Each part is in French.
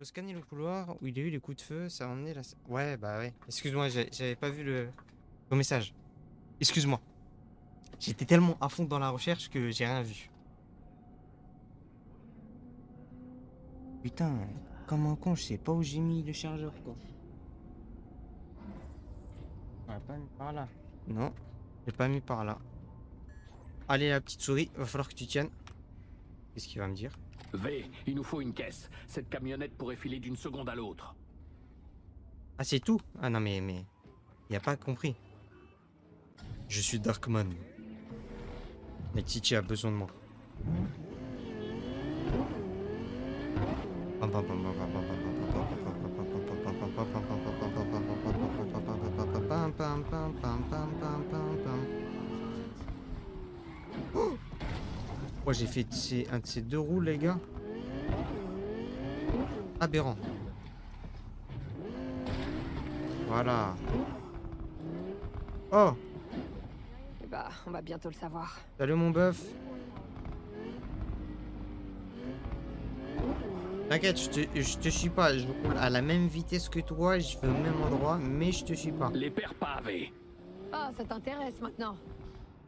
Faut scanner le couloir où il y a eu les coups de feu, ça a emmené la... Ouais, bah ouais. Excuse-moi, j'avais pas vu ton message. Excuse-moi. J'étais tellement à fond dans la recherche que j'ai rien vu. Putain, comme un con, je sais pas où j'ai mis le chargeur, quoi. On l'a pas mis par là. Non, j'ai pas mis par là. Allez, la petite souris, va falloir que tu tiennes. Qu'est-ce qu'il va me dire? V, il nous faut une caisse. Cette camionnette pourrait filer d'une seconde à l'autre. Ah, c'est tout? Ah non, mais... Il a pas compris. Je suis Darkman. Mais Titi a besoin de moi. Oh, moi j'ai fait un de ces deux roues, les gars. Aberrant. Voilà. Oh, Eh bah, on va bientôt le savoir. salut mon bœuf. T'inquiète, je te suis pas. Je roule à la même vitesse que toi, je vais au même endroit, mais je te suis pas. Les perds pas, V. Ah, ça t'intéresse maintenant?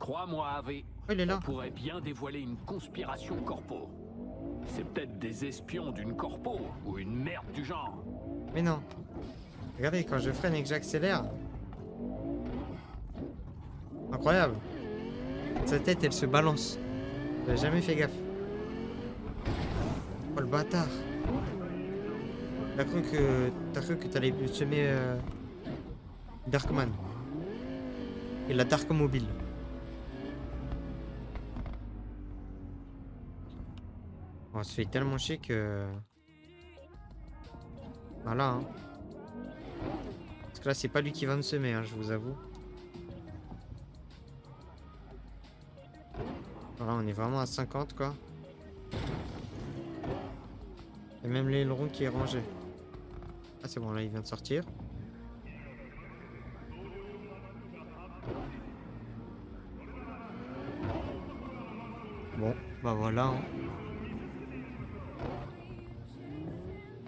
Crois-moi, V. Oh, il est là. On pourrait bien dévoiler une conspiration corpo. C'est peut-être des espions d'une corpo ou une merde du genre. Mais non. Regardez, quand je freine et que j'accélère. Incroyable. Sa tête, elle se balance. J'ai jamais fait gaffe. Oh, le bâtard. T'as cru que t'allais semer Darkman. Et la Dark Mobile. On se fait tellement chier que... Voilà, hein. Parce que là, c'est pas lui qui va me semer, hein, je vous avoue. Voilà, on est vraiment à 50, quoi. Et même l'aileron qui est rangé. Ah, c'est bon, là, il vient de sortir. Bon, bah voilà, hein.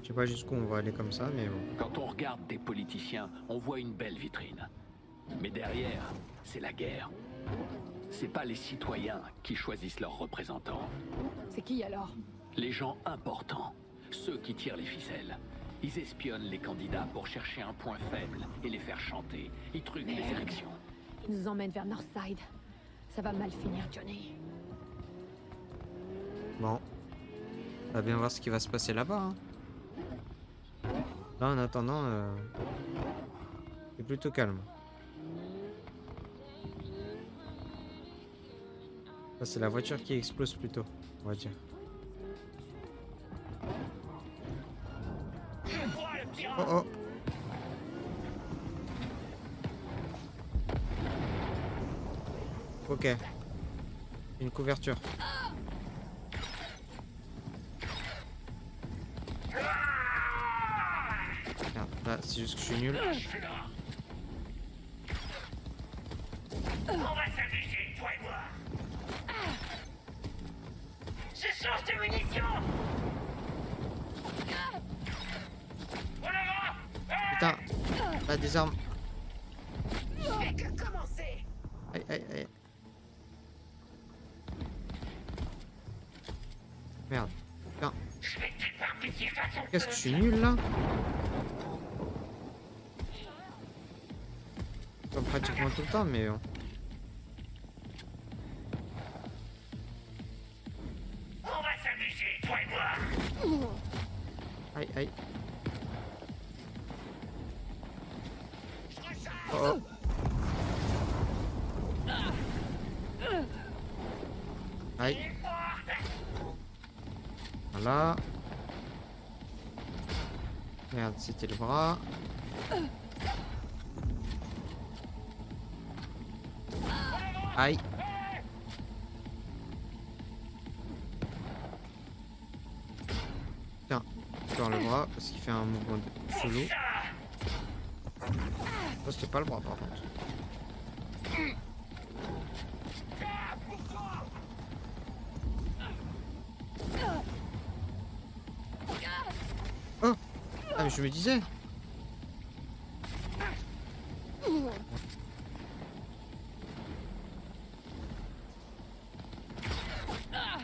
Je sais pas jusqu'où on va aller comme ça, mais bon. Quand on regarde des politiciens, on voit une belle vitrine. Mais derrière, c'est la guerre. C'est pas les citoyens qui choisissent leurs représentants. C'est qui alors? Les gens importants, ceux qui tirent les ficelles. Ils espionnent les candidats pour chercher un point faible et les faire chanter. Ils truquent les Merde. élections. Ils nous emmènent vers Northside. Ça va mal finir, Johnny. Bon. On va bien voir ce qui va se passer là-bas, hein. Là, en attendant, c'est plutôt calme. Ça, c'est la voiture qui explose plutôt, on va dire. Oh oh. Ok. Une couverture. Merde, là, c'est juste que je suis nul. On va s'amuser, toi et moi. Je change de munitions. En avant. Putain, là, des armes. Je fais que commencer. Aïe, aïe, aïe. Merde. Putain, Je vais t'éparpiller façon. qu'est-ce que je suis nul là? Comme pratiquement tout le temps, mais bon. On va s'amuser, toi et moi. Aïe, aïe. Oh oh. Aïe. Voilà. Merde, c'était le bras. Aïe. Tiens, dans le bras parce qu'il fait un mouvement de chelou. Oh, c'était pas le bras par contre. Oh. Ah mais je me disais.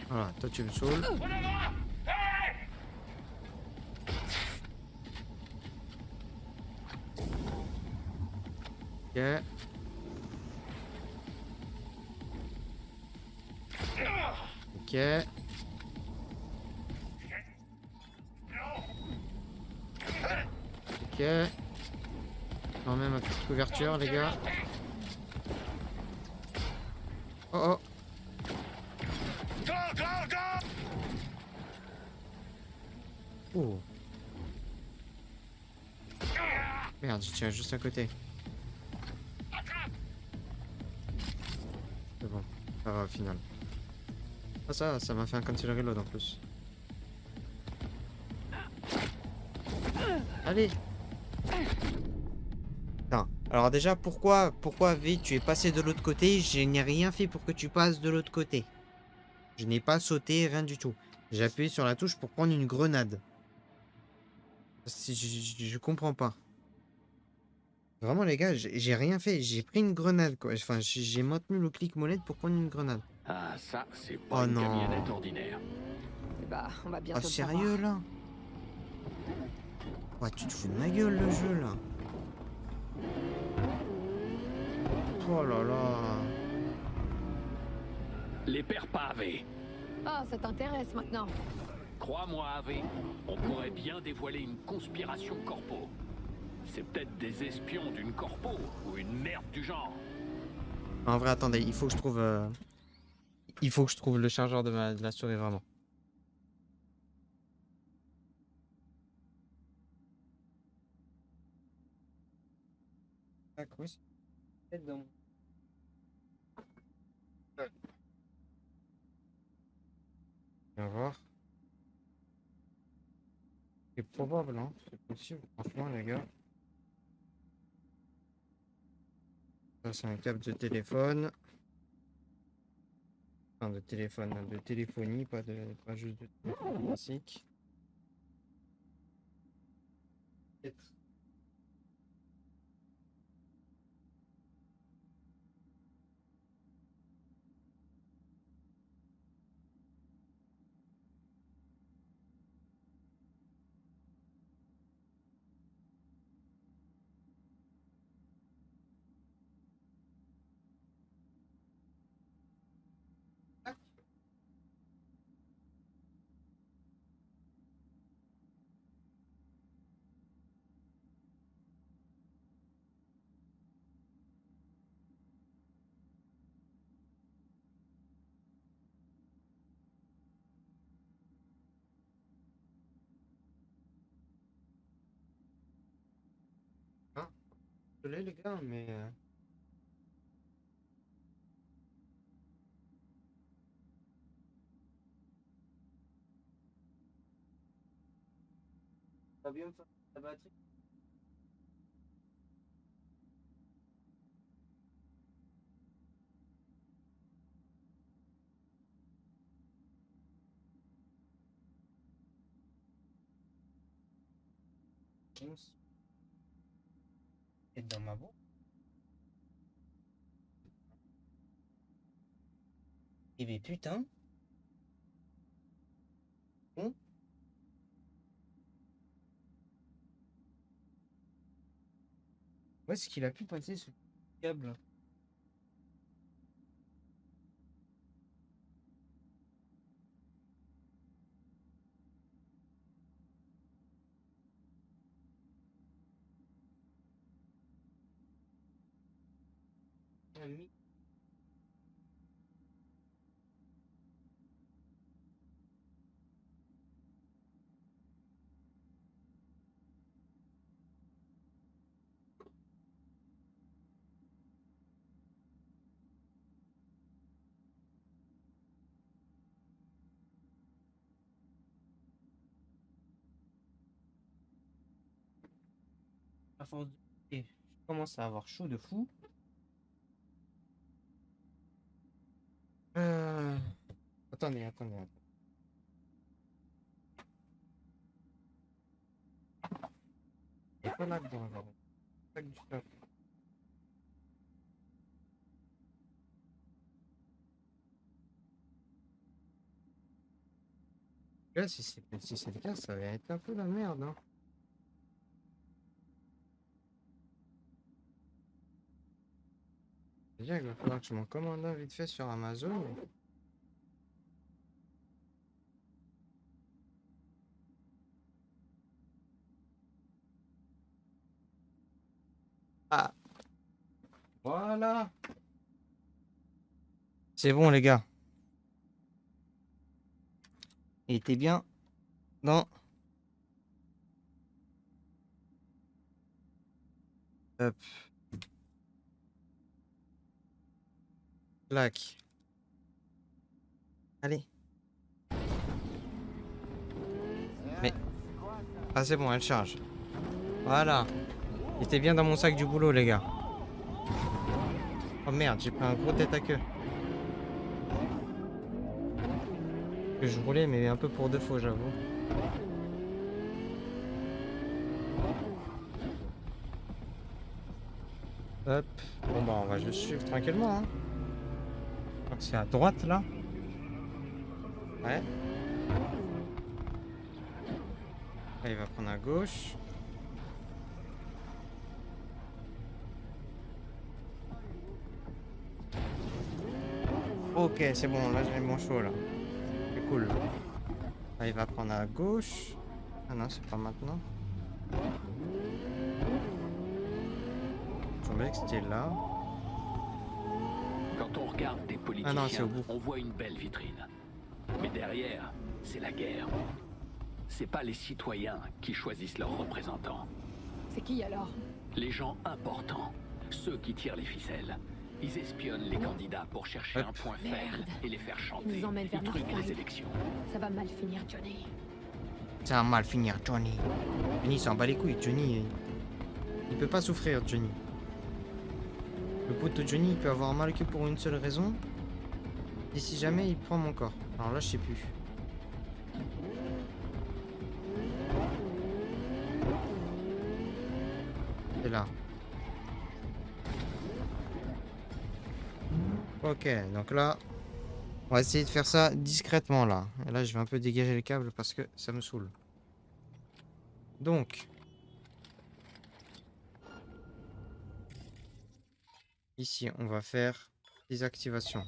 Voilà, toi tu me saoules. En avant! Hey! Ok. Ok. Ok. Quand même ma petite couverture, les gars. Oh oh. Go, go, go! Oh. Merde, je tiens juste à côté. C'est bon. Ça va au final. Ah ça m'a fait un cancel reload en plus. Allez. Putain. Alors déjà, pourquoi V, tu es passé de l'autre côté? Je n'ai rien fait pour que tu passes de l'autre côté. Je n'ai pas sauté, rien du tout. J'ai appuyé sur la touche pour prendre une grenade. Je comprends pas. Vraiment les gars, j'ai rien fait. J'ai pris une grenade quoi. Enfin, j'ai maintenu le clic molette pour prendre une grenade. Ah, ça, c'est Oh pas une non. camionnette ordinaire. Bah, on va Ah bientôt le sérieux là? Ouais, tu te fous de ma gueule le jeu là. Oh là là. Les pères pavés. savoir. Ah, ça t'intéresse maintenant. Crois-moi, Ave, on pourrait bien dévoiler une conspiration corpo. C'est peut-être des espions d'une corpo ou une merde du genre. En vrai, attendez, il faut que je trouve. Il faut que je trouve le chargeur de la souris vraiment. Ah quoi? C'est dans. On va voir. C'est probable, hein. C'est possible, franchement, les gars. Ça, c'est un câble de téléphone. Enfin, de téléphone, de téléphonie, pas juste de téléphone classique. Peut-être. Ah, hein, désolé, les gars, mais. Pas bien me faire la batterie. Et dans ma bouche. Eh bien, putain. Bon. Où est-ce qu'il a pu passer ce câble? Un mi- À force de. Et je commence à avoir chaud de fou. Euh... attendez. pas là-dedans, genre. Pas du tout. Là, si c'est le cas, ça va être un peu la merde, hein. Déjà, il va falloir que je m'en commande un vite fait sur Amazon. Ah, voilà. C'est bon, les gars. Il était bien dans... Hop, clac. Allez. Mais... Ah, c'est bon, elle charge. Voilà. Il était bien dans mon sac du boulot, les gars. Oh merde, j'ai pris un gros tête à queue. Que je roulais, mais un peu pour de faux, j'avoue. Hop. Bon bah on va juste suivre tranquillement, hein. Je crois que c'est à droite là. Ouais. Là il va prendre à gauche. Ok, c'est bon, là j'ai mon chaud là. C'est cool. Là il va prendre à gauche. Ah non, c'est pas maintenant. Je voulais que c'était là. Quand on regarde des Ah non, c'est politiciens, au bout. on voit une belle vitrine. Mais derrière, c'est la guerre. C'est pas les citoyens qui choisissent leurs représentants. C'est qui alors? Les gens importants, ceux qui tirent les ficelles. Ils espionnent les candidats pour chercher Hop. un point Merde. faible et les faire chanter. Ils nous emmènent vers Ils truquent Northside. les élections. Ça va mal finir, Johnny. Ça va mal finir, Johnny. Johnny s'en bat les couilles, Johnny. Il peut pas souffrir, Johnny. Le pote Johnny, il peut avoir mal que pour une seule raison. Et si jamais il prend mon corps. Alors là, je sais plus. C'est là. Ok, donc là, on va essayer de faire ça discrètement là. Et là, je vais un peu dégager les câbles parce que ça me saoule. Donc, ici, on va faire des activations.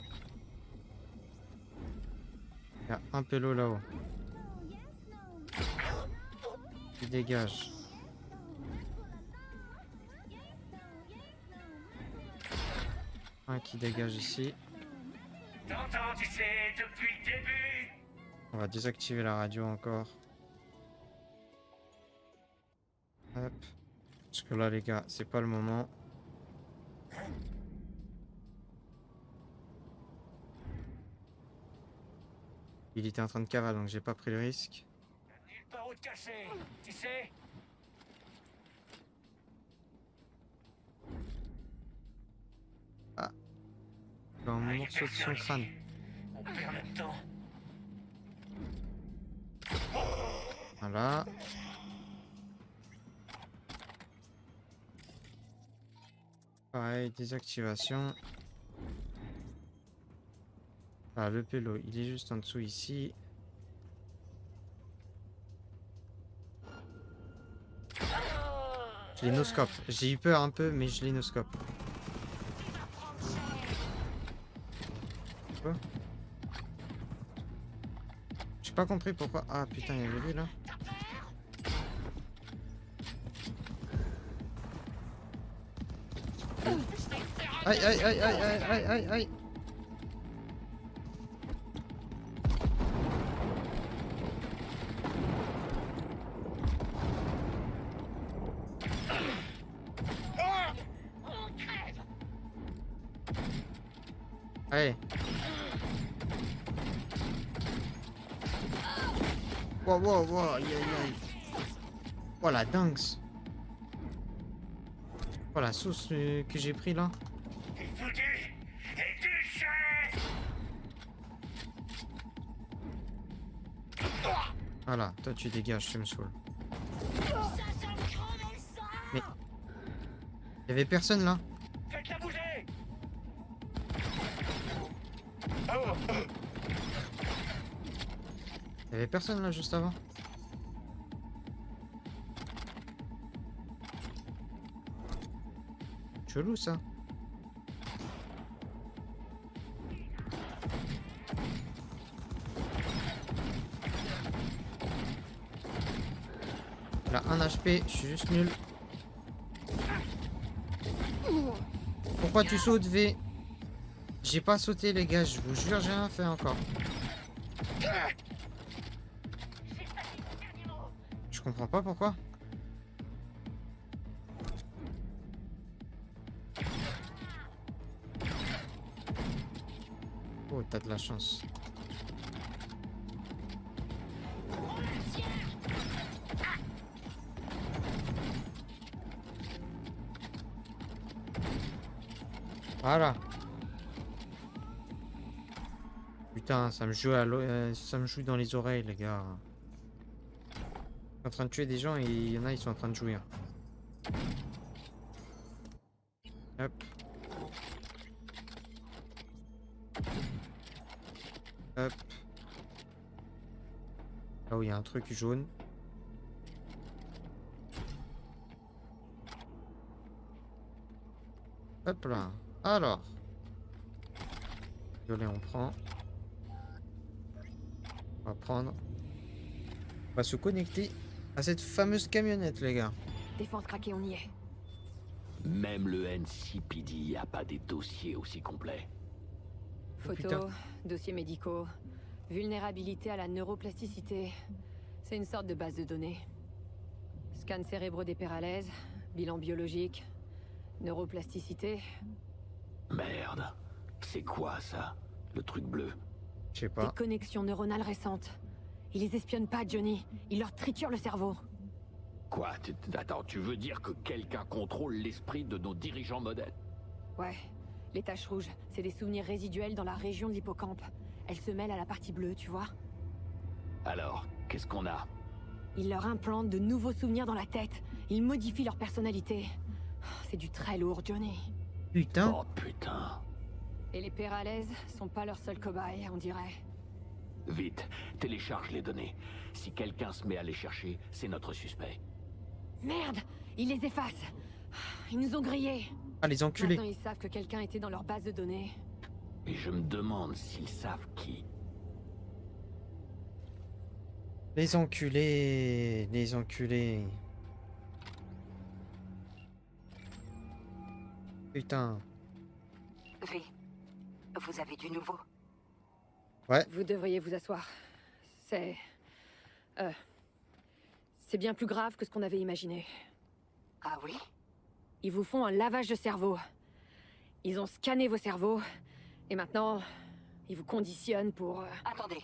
Il y a un pélo là-haut. Il dégage. Un qui dégage ici. T'entends, tu sais, depuis le début. On va désactiver la radio encore. Hop. Parce que là, les gars, c'est pas le moment. Il était en train de cavaler, donc j'ai pas pris le risque. Nulle part où te cacher, tu sais. Dans un morceau de son crâne. On perd notre temps. Voilà. Pareil, désactivation. Ah, le pélo, il est juste en dessous ici. Je l'ai no-scope. J'ai eu peur un peu, mais je l'ai no-scope. Quoi? J'ai pas compris pourquoi. Ah putain, il y avait lui là. Aïe aïe aïe aïe aïe aïe aïe aïe. Allez. Wow, wow, wow, aïe, aïe, aïe. Oh la dingue. Oh la sauce que j'ai pris là. T'es foutu. Et tu le sais. Voilà, toi tu dégages, tu me saoules. Ça sent le grand dans le sang. Mais... Il y avait personne là. Faites-la bouger. Il y avait personne là juste avant. Chelou ça. Là, 1 HP, je suis juste nul. Pourquoi tu sautes, V? J'ai pas sauté, les gars, je vous jure, j'ai rien fait encore. Je comprends pas pourquoi. Oh, t'as de la chance. Voilà. Putain, ça me joue ça me joue dans les oreilles, les gars. Je suis en train de tuer des gens et il y en a, ils sont en train de jouer. Hop. Hop. Là où il y a un truc jaune. Hop là. Alors. Violet, on prend. On va prendre. On va se connecter à cette fameuse camionnette, les gars. Défense craquée, on y est. Même le NCPD a pas des dossiers aussi complets. Photos, dossiers médicaux, vulnérabilité à la neuroplasticité. C'est une sorte de base de données. Scan cérébraux des péralèses, bilan biologique, neuroplasticité. Merde. C'est quoi ça? Le truc bleu? Je sais Des pas. connexions neuronales récentes. Ils les espionnent pas, Johnny. Ils leur triturent le cerveau. Quoi? Attends, tu veux dire que quelqu'un contrôle l'esprit de nos dirigeants modèles? Ouais. Les taches rouges, c'est des souvenirs résiduels dans la région de l'hippocampe. Elles se mêlent à la partie bleue, tu vois. Alors, qu'est-ce qu'on a? Ils leur implantent de nouveaux souvenirs dans la tête. Ils modifient leur personnalité. C'est du très lourd, Johnny. Putain. Oh putain. Et les péralèses sont pas leurs seuls cobayes, on dirait. Vite, télécharge les données. Si quelqu'un se met à les chercher, c'est notre suspect. Merde! Ils les effacent! Ils nous ont grillés! Ah, les enculés. Maintenant, ils savent que quelqu'un était dans leur base de données. Et je me demande s'ils savent qui. Les enculés. Les enculés. Putain. V, vous avez du nouveau? Vous devriez vous asseoir. C'est... c'est bien plus grave que ce qu'on avait imaginé. Ah oui? Ils vous font un lavage de cerveau. Ils ont scanné vos cerveaux. Et maintenant, ils vous conditionnent pour... Attendez.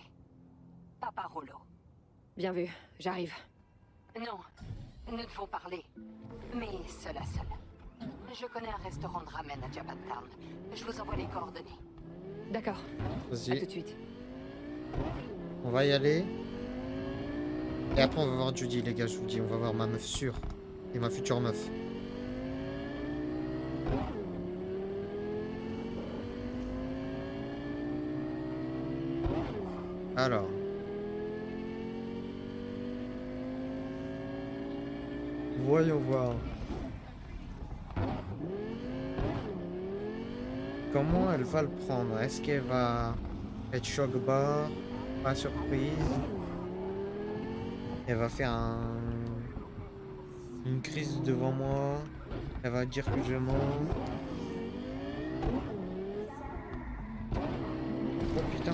Papa Rollo. Bien vu, j'arrive. Non, nous devons parler. Mais seul à seul. Je connais un restaurant de ramen à Japantown. Je vous envoie les coordonnées. D'accord, à tout Vas-y. de suite. On va y aller. Et après, on va voir Judy, les gars. Je vous dis, on va voir ma meuf sûre. Et ma future meuf. Alors. Voyons voir. Comment elle va le prendre? Est-ce qu'elle va être choc bas? Pas surprise? Elle va faire une crise devant moi? Elle va dire que je mens? Oh putain!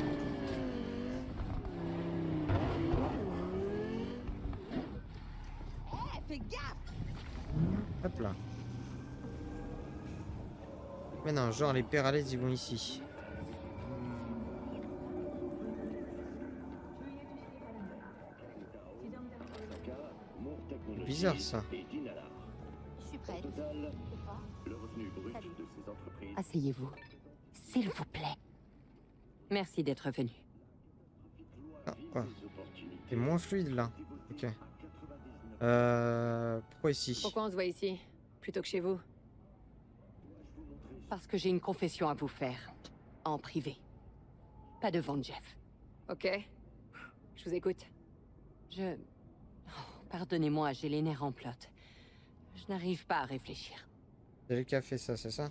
Hop là. Mais non, genre les péralèses ils vont ici. Bizarre ça. Je suis prête. Asseyez-vous. S'il vous plaît. Merci d'être venu. Ah, quoi? C'est moins fluide là. Ok. Pourquoi ici? Pourquoi on se voit ici, plutôt que chez vous? Parce que j'ai une confession à vous faire. En privé. Pas devant Jeff. Ok. Je vous écoute. Pardonnez-moi, j'ai les nerfs en plot. Je n'arrive pas à réfléchir. C'est lui qui a fait ça, c'est ça?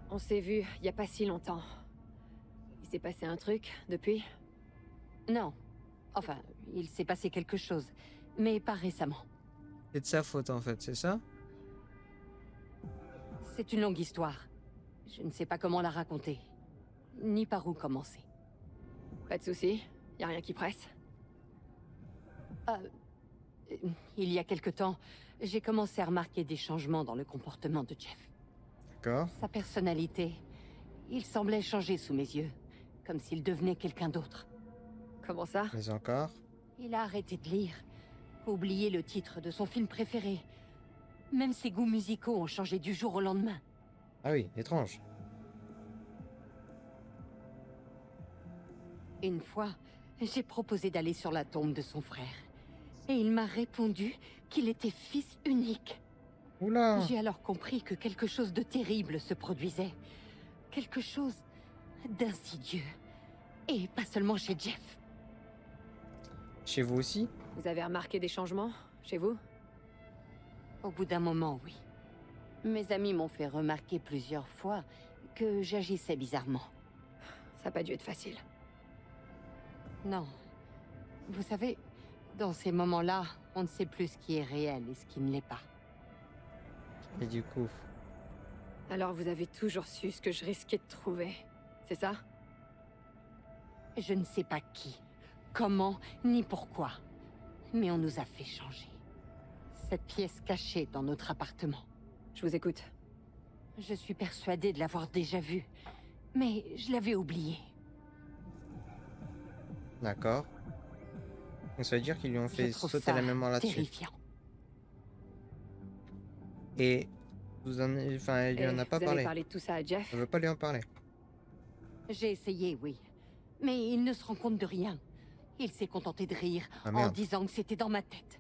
On s'est vu il y a pas si longtemps. Il s'est passé un truc depuis? Non. Enfin, il s'est passé quelque chose. Mais pas récemment. C'est de sa faute en fait, c'est ça? C'est une longue histoire. Je ne sais pas comment la raconter. Ni par où commencer. Pas de soucis. Y a rien qui presse. Il y a quelque temps, j'ai commencé à remarquer des changements dans le comportement de Jeff. D'accord. Sa personnalité, il semblait changer sous mes yeux. Comme s'il devenait quelqu'un d'autre. Comment ça? Mais encore? Il a arrêté de lire. Oublié le titre de son film préféré. Même ses goûts musicaux ont changé du jour au lendemain. Ah oui, étrange. Une fois, j'ai proposé d'aller sur la tombe de son frère. Et il m'a répondu qu'il était fils unique. Oula! J'ai alors compris que quelque chose de terrible se produisait. Quelque chose d'insidieux. Et pas seulement chez Jeff. Chez vous aussi? Vous avez remarqué des changements, chez vous? Au bout d'un moment, oui. Mes amis m'ont fait remarquer plusieurs fois que j'agissais bizarrement. Ça a pas dû être facile. Non. Vous savez, dans ces moments-là, on ne sait plus ce qui est réel et ce qui ne l'est pas. Et du coup... Alors vous avez toujours su ce que je risquais de trouver, c'est ça? Je ne sais pas qui, comment, ni pourquoi. Mais on nous a fait changer. Cette pièce cachée dans notre appartement. Je vous écoute. Je suis persuadée de l'avoir déjà vue. Mais je l'avais oubliée. D'accord. Donc ça veut dire qu'ils lui ont fait Je trouve sauter ça la mémoire là-dessus. terrifiant. Et vous en avez... Enfin, elle lui en a pas vous avez parlé. parlé de tout ça à Jeff? Elle veut pas lui en parler. J'ai essayé, oui. Mais il ne se rend compte de rien. Il s'est contenté de rire Ah, en merde. disant que c'était dans ma tête.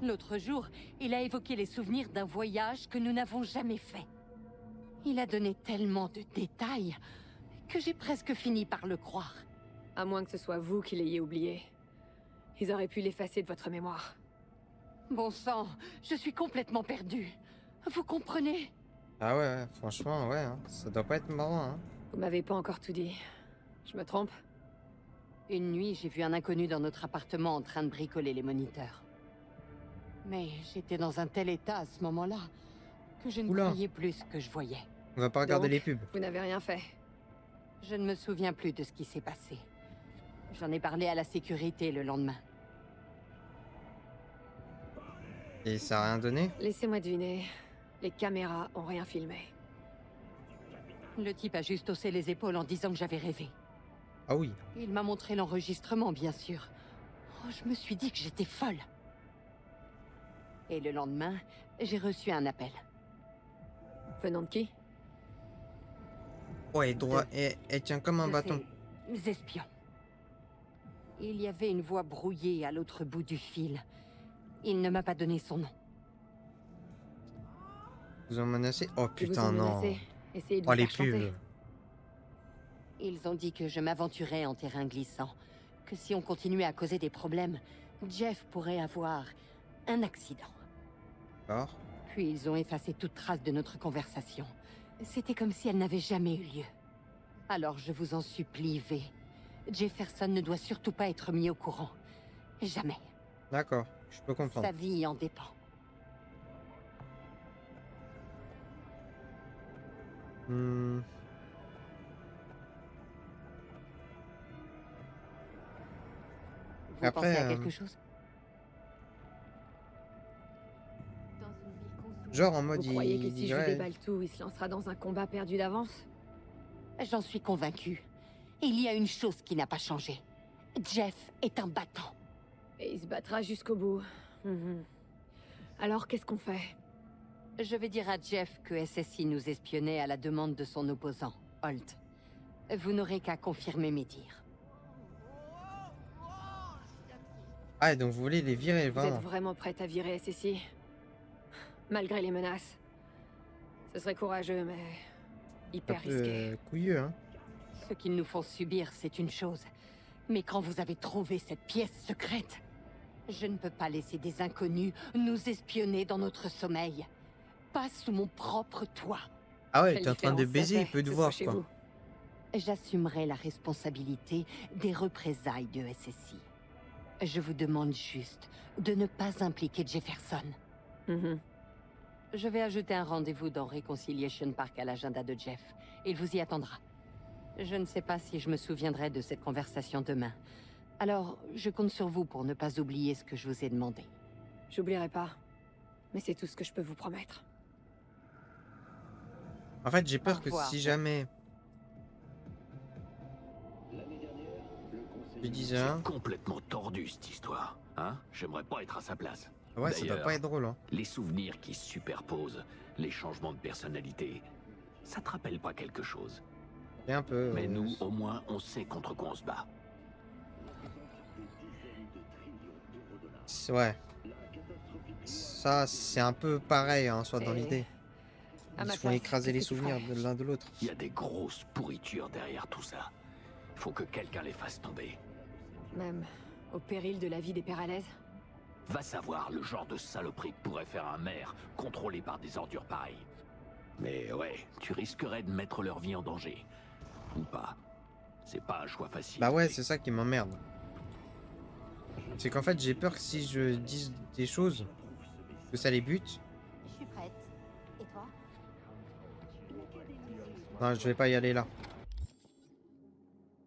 L'autre jour, il a évoqué les souvenirs d'un voyage que nous n'avons jamais fait. Il a donné tellement de détails que j'ai presque fini par le croire. À moins que ce soit vous qui l'ayez oublié. Ils auraient pu l'effacer de votre mémoire. Bon sang, je suis complètement perdue. Vous comprenez? Ah ouais, franchement, ouais. Hein. Ça doit pas être marrant, hein. Vous m'avez pas encore tout dit. Je me trompe? Une nuit, j'ai vu un inconnu dans notre appartement en train de bricoler les moniteurs. Mais j'étais dans un tel état à ce moment-là que je ne Oula. croyais plus ce que je voyais. On va pas regarder Donc, les pubs. Vous n'avez rien fait. Je ne me souviens plus de ce qui s'est passé. J'en ai parlé à la sécurité le lendemain. Et ça a rien donné? Laissez-moi deviner. Les caméras ont rien filmé. Le type a juste haussé les épaules en disant que j'avais rêvé. Ah oui. Il m'a montré l'enregistrement, bien sûr. Oh, je me suis dit que j'étais folle. Et le lendemain, j'ai reçu un appel. Venant de qui? Ouais, droit. Et elle tient comme un De bâton. ces espions. Il y avait une voix brouillée à l'autre bout du fil. Il ne m'a pas donné son nom. Vous ont menacé? Oh Ils vous putain, ont non. menacé. Essayez de Oh vous les faire chanter. pubs. Ils ont dit que je m'aventurais en terrain glissant. Que si on continuait à causer des problèmes, Jeff pourrait avoir un accident. D'accord. Puis ils ont effacé toute trace de notre conversation. C'était comme si elle n'avait jamais eu lieu. Alors je vous en supplie, V. Jefferson ne doit surtout pas être mis au courant. Jamais. D'accord. Je peux comprendre. Sa vie en dépend. Hmm. Vous Après, pensez à quelque chose? Genre en mode Vous croyez que il si je dirait... déballe tout, il se lancera dans un combat perdu d'avance? J'en suis convaincue. Il y a une chose qui n'a pas changé. Jeff est un battant. Et il se battra jusqu'au bout. Mhm. Alors qu'est-ce qu'on fait? Je vais dire à Jeff que SSI nous espionnait à la demande de son opposant, Holt. Vous n'aurez qu'à confirmer mes dires. Ah, et donc vous voulez les virer, Vous êtes vraiment? vraiment prête à virer SSI? Malgré les menaces. Ce serait courageux, mais Un hyper peu risqué. couilleux, hein. Ce qu'ils nous font subir, c'est une chose. Mais quand vous avez trouvé cette pièce secrète, je ne peux pas laisser des inconnus nous espionner dans notre sommeil. Pas sous mon propre toit. Ah ouais, Quelle t'es en train de différence ça baiser, il fait peut que te ce voir, soit chez quoi. vous. J'assumerai la responsabilité des représailles de SSI. Je vous demande juste de ne pas impliquer Jefferson. Mhm. Je vais ajouter un rendez-vous dans Reconciliation Park à l'agenda de Jeff. Il vous y attendra. Je ne sais pas si je me souviendrai de cette conversation demain. Alors, je compte sur vous pour ne pas oublier ce que je vous ai demandé. J'oublierai pas. Mais c'est tout ce que je peux vous promettre. En fait, j'ai peur Au que revoir. si jamais je disais un... C'est complètement tordu cette histoire. Hein? J'aimerais pas être à sa place. Ouais, ça doit D'ailleurs, pas être drôle, hein. les souvenirs qui se superposent, les changements de personnalité, ça te rappelle pas quelque chose? C'est un peu... Mais nous, au moins, on sait contre quoi on se bat. Ouais. Ça, c'est un peu pareil, hein, soit dans Et l'idée. à Ils ma se font place, écraser les qu'est-ce que tu souvenirs ferais? de l'un de l'autre. Il y a des grosses pourritures derrière tout ça. Faut que quelqu'un les fasse tomber. Même au péril de la vie des Peralez? Va savoir le genre de saloperie que pourrait faire un maire contrôlé par des ordures pareilles. Mais ouais, tu risquerais de mettre leur vie en danger. Ou pas. C'est pas un choix facile. Bah ouais, c'est ça qui m'emmerde. C'est qu'en fait, j'ai peur que si je dise des choses, que ça les bute. Je suis prête. Et toi? Non, je vais pas y aller là.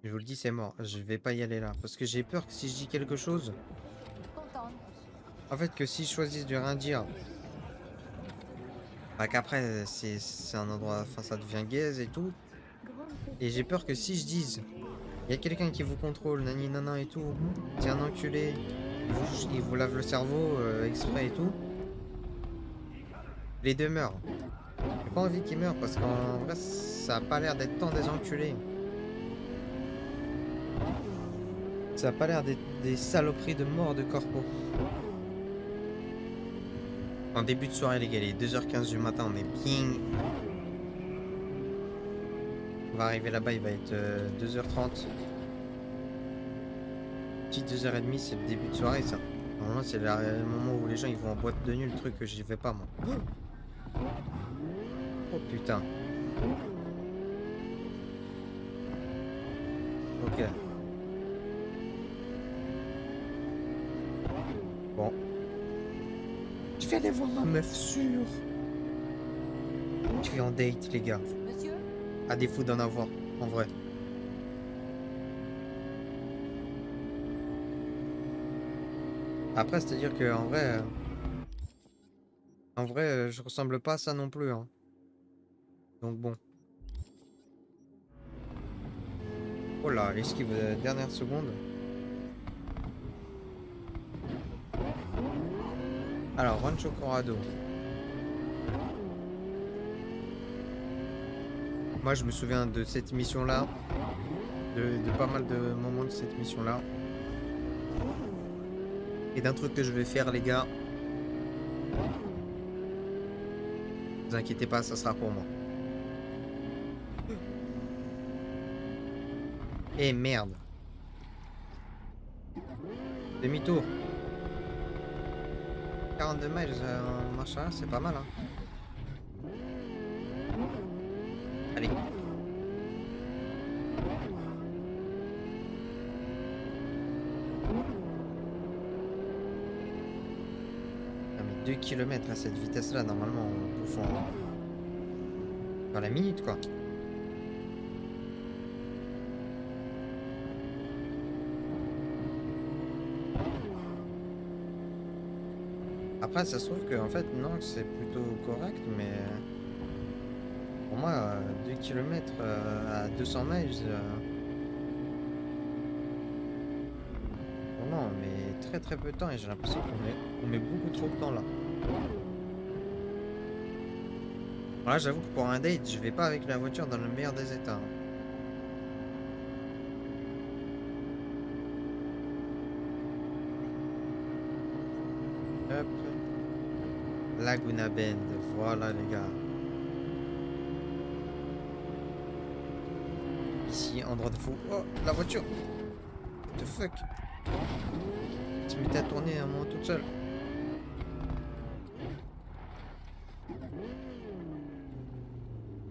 Je vous le dis, c'est mort. Je vais pas y aller là. Parce que j'ai peur que si je dis quelque chose, Contente. en fait, que si je choisis de rien dire, bah qu'après, c'est un endroit, enfin, ça devient gaze et tout. Et j'ai peur que si je dise, il y a quelqu'un qui vous contrôle, nani nana et tout, c'est un enculé, il vous lave le cerveau exprès et tout, les deux meurent. J'ai pas envie qu'ils meurent parce qu'en vrai, ça a pas l'air d'être tant des enculés. Ça a pas l'air d'être des saloperies de mort de corpo. En début de soirée, les gars, il est 2h15 du matin, on est bien. On va arriver là-bas, il va être 2h30. Petite 2h30, c'est le début de soirée, ça. Normalement, c'est le moment où les gens ils vont en boîte de nuit, le truc que j'y vais pas, moi. Oh putain. Ok. Bon. Je vais aller voir ma meuf sûre. Je vais en date, les gars. Monsieur? À défaut d'en avoir, en vrai. Après, c'est-à-dire que en vrai, je ressemble pas à ça non plus, hein. Donc bon. Oh là, l'esquive de dernière seconde. Alors, Rancho Colorado. Moi, je me souviens de cette mission-là, de pas mal de moments de cette mission-là. Et d'un truc que je vais faire, les gars. Ne vous inquiétez pas, ça sera pour moi. Eh merde. Demi-tour. 42 miles en marche arrière, c'est pas mal, hein. Allez. Ah, mais 2 km à cette vitesse-là, normalement, on bouffe dans la minute, quoi. Après, ça se trouve que, en fait, non, c'est plutôt correct, mais pour moi, 2 km à 200 miles, non, mais très très peu de temps, et j'ai l'impression qu'on met beaucoup trop de temps là. Voilà, j'avoue que pour un date, je vais pas avec la voiture dans le meilleur des états, hein. Hop. Laguna Bend. Voilà les gars. Ici, endroit de fou. Oh, la voiture. What the fuck? Tu m'étais à tourner un moment toute seule.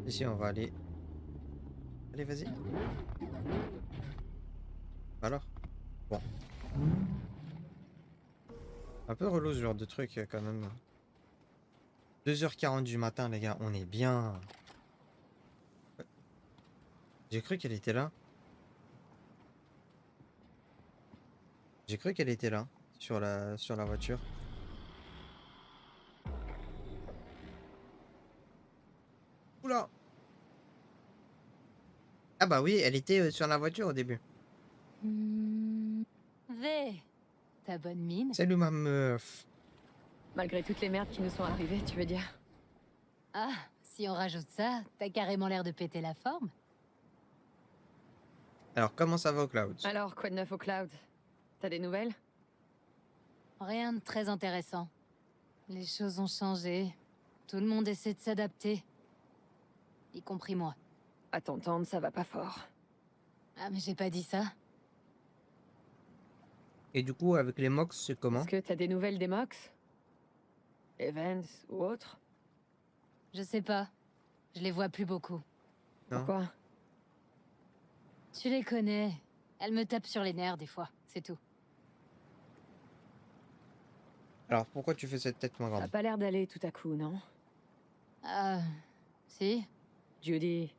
Ici, on va aller. Allez, vas-y. Alors? Bon. Un peu relou ce genre de truc quand même. 2h40 du matin, les gars, on est bien. J'ai cru qu'elle était là. J'ai cru qu'elle était là, sur la voiture. Oula! Ah bah oui, elle était sur la voiture au début. V, ta bonne mine. Salut ma meuf. Malgré toutes les merdes qui nous sont arrivées, tu veux dire? Ah, si on rajoute ça, t'as carrément l'air de péter la forme. Alors, comment ça va au Cloud? Alors, quoi de neuf au Cloud? T'as des nouvelles? Rien de très intéressant. Les choses ont changé. Tout le monde essaie de s'adapter. Y compris moi. À t'entendre, ça va pas fort. Ah, mais j'ai pas dit ça. Et du coup, avec les Mox, c'est comment? Est-ce que t'as des nouvelles des Mox? Evans ou autre? Je sais pas. Je les vois plus beaucoup. Non. Pourquoi? Tu les connais. Elles me tapent sur les nerfs des fois, c'est tout. Alors, pourquoi tu fais cette tête, ma Ça a grande? pas l'air d'aller tout à coup, non? Ah, si. Judy,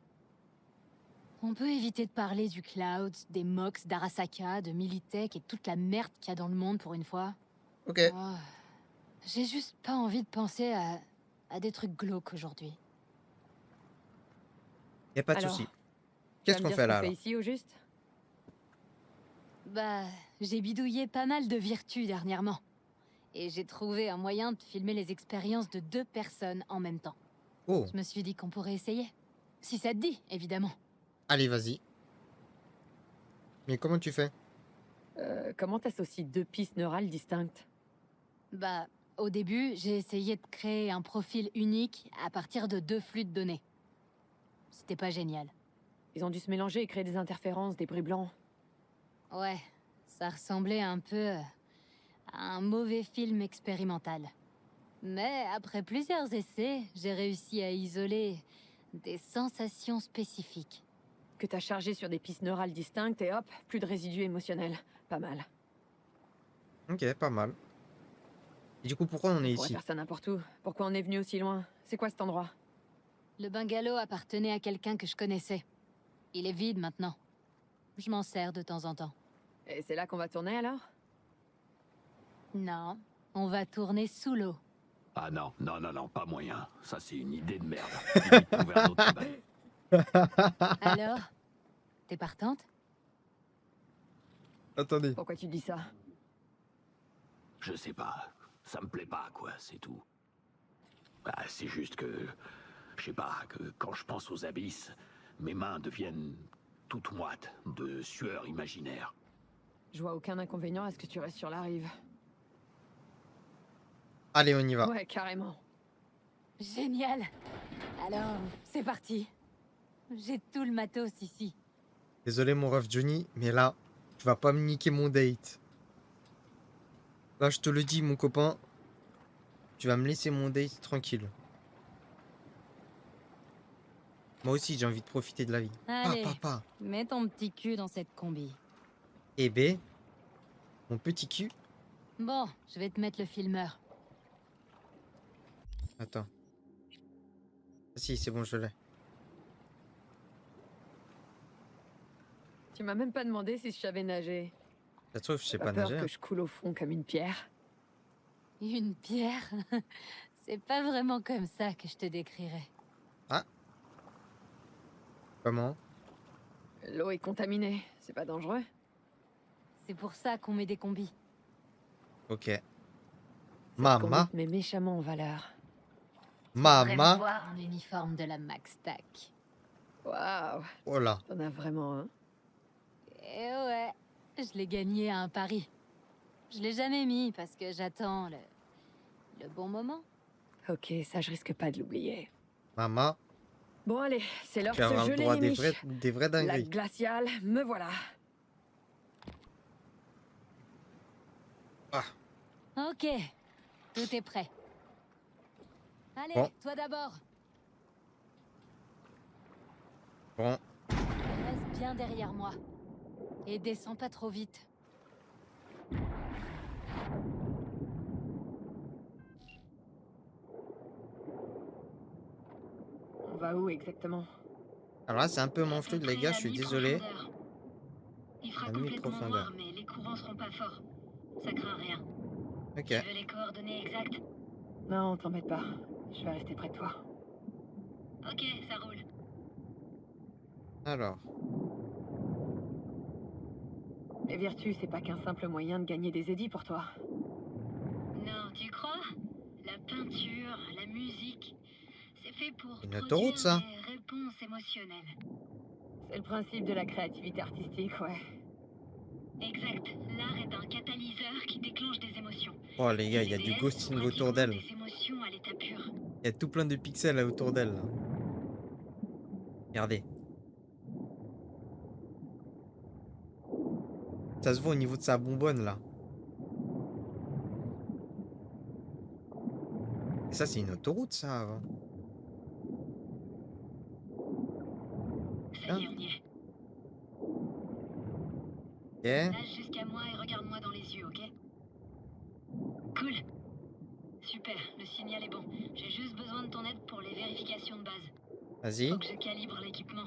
On peut éviter de parler du Cloud, des Mox, d'Arasaka, de Militech et toute la merde qu'il y a dans le monde pour une fois. Ok. Oh, j'ai juste pas envie de penser à des trucs glauques aujourd'hui. Y a pas de alors, souci. tu vas Qu'est-ce me qu'on dire fait ce là, qu'on fait alors? ici au juste? Bah, j'ai bidouillé pas mal de vertus dernièrement. Et j'ai trouvé un moyen de filmer les expériences de 2 personnes en même temps. Oh, Je me suis dit qu'on pourrait essayer. Si ça te dit, évidemment. allez, vas-y. Mais comment tu fais? Comment t'associes 2 pistes neurales distinctes? Bah, au début, j'ai essayé de créer un profil unique à partir de 2 flux de données. C'était pas génial. Ils ont dû se mélanger et créer des interférences, des bruits blancs. Ouais, ça ressemblait un peu à un mauvais film expérimental. Mais après plusieurs essais, j'ai réussi à isoler des sensations spécifiques. Que t'as chargé sur des pistes neurales distinctes et hop, plus de résidus émotionnels. Pas mal. Ok, pas mal. Et du coup, pourquoi on est On pourrait ici? faire ça n'importe où. Pourquoi on est venu aussi loin? C'est quoi cet endroit? Le bungalow appartenait à quelqu'un que je connaissais. Il est vide maintenant. Je m'en sers de temps en temps. Et c'est là qu'on va tourner alors? Non, on va tourner sous l'eau. Ah non, non, non, non, pas moyen. Ça, c'est une idée de merde. Limite, trouver un autre travail. Alors, t'es partante? Attendez. Pourquoi tu dis ça? Je sais pas. Ça me plaît pas, quoi, c'est tout. Bah, c'est juste que... Je sais pas, que quand je pense aux abysses, mes mains deviennent toutes moites de sueur imaginaire. Je vois aucun inconvénient à ce que tu restes sur la rive. Allez, on y va. Ouais, carrément. Génial. Alors, c'est parti. J'ai tout le matos ici. Désolé, mon ref Johnny, mais là, tu vas pas me niquer mon date. Là, je te le dis, mon copain. Tu vas me laisser mon date tranquille. Moi aussi, j'ai envie de profiter de la vie. Allez. Papa. Mets ton petit cul dans cette combi. Eh ben, mon petit cul. Bon, je vais te mettre le filmeur. Attends. Ah si, c'est bon, je l'ai. Tu m'as même pas demandé si je savais nager. Ça se trouve, je sais Pas pas peur nager. que je coule au fond comme une pierre. Une pierre? C'est pas vraiment comme ça que je te décrirais. Comment? L'eau est contaminée, c'est pas dangereux? C'est pour ça qu'on met des combis. Ok. Cette Mama. conduite met méchamment en valeur. Mama. Voir un uniforme de la Maxtac. Waouh, Oh là. t'en as vraiment un. Et ouais, je l'ai gagné à un pari. Je l'ai jamais mis parce que j'attends Le bon moment. Ok, ça je risque pas de l'oublier. Maman, Bon allez, c'est l'heure tu de vas se avoir le geler droit les des miches. vraies Lac dingueries. glacial, me voilà. Ah, Ok, tout est prêt. Allez, Bon. toi d'abord. bon. Reste bien derrière moi. Et descends pas trop vite. On va où exactement? Alors là, c'est un peu mon À peu fluide, les près gars, à je suis désolé. mi-profondeur. Il fera À complètement mi-profondeur. noir, mais les courants seront pas forts. Ça craint rien. Ok. Tu veux les coordonnées exactes? Non, t'embête pas. Je vais rester près de toi. Ok, ça roule. Alors, Les vertus, c'est pas qu'un simple moyen de gagner des édits pour toi. Non, tu crois? La peinture, la musique, c'est fait pour une produire autoroute, ça. des réponses émotionnelles. C'est le principe de la créativité artistique, ouais. Exact. L'art est un catalyseur qui déclenche des émotions. Oh, les gars, il y a Les du DS ghosting sont autour pratiquement d'elle. des émotions à l'état pur. Il y a tout plein de pixels autour d'elle, là. Regardez. Ça se voit au niveau de sa bonbonne, là. Et ça, c'est une autoroute, ça, avant. Ça y est, on y est. Ok. Nage jusqu'à moi et regarde-moi dans les yeux, ok? Cool. Super, le signal est bon. J'ai juste besoin de ton aide pour les vérifications de base. Vas-y. Faut que je calibre l'équipement.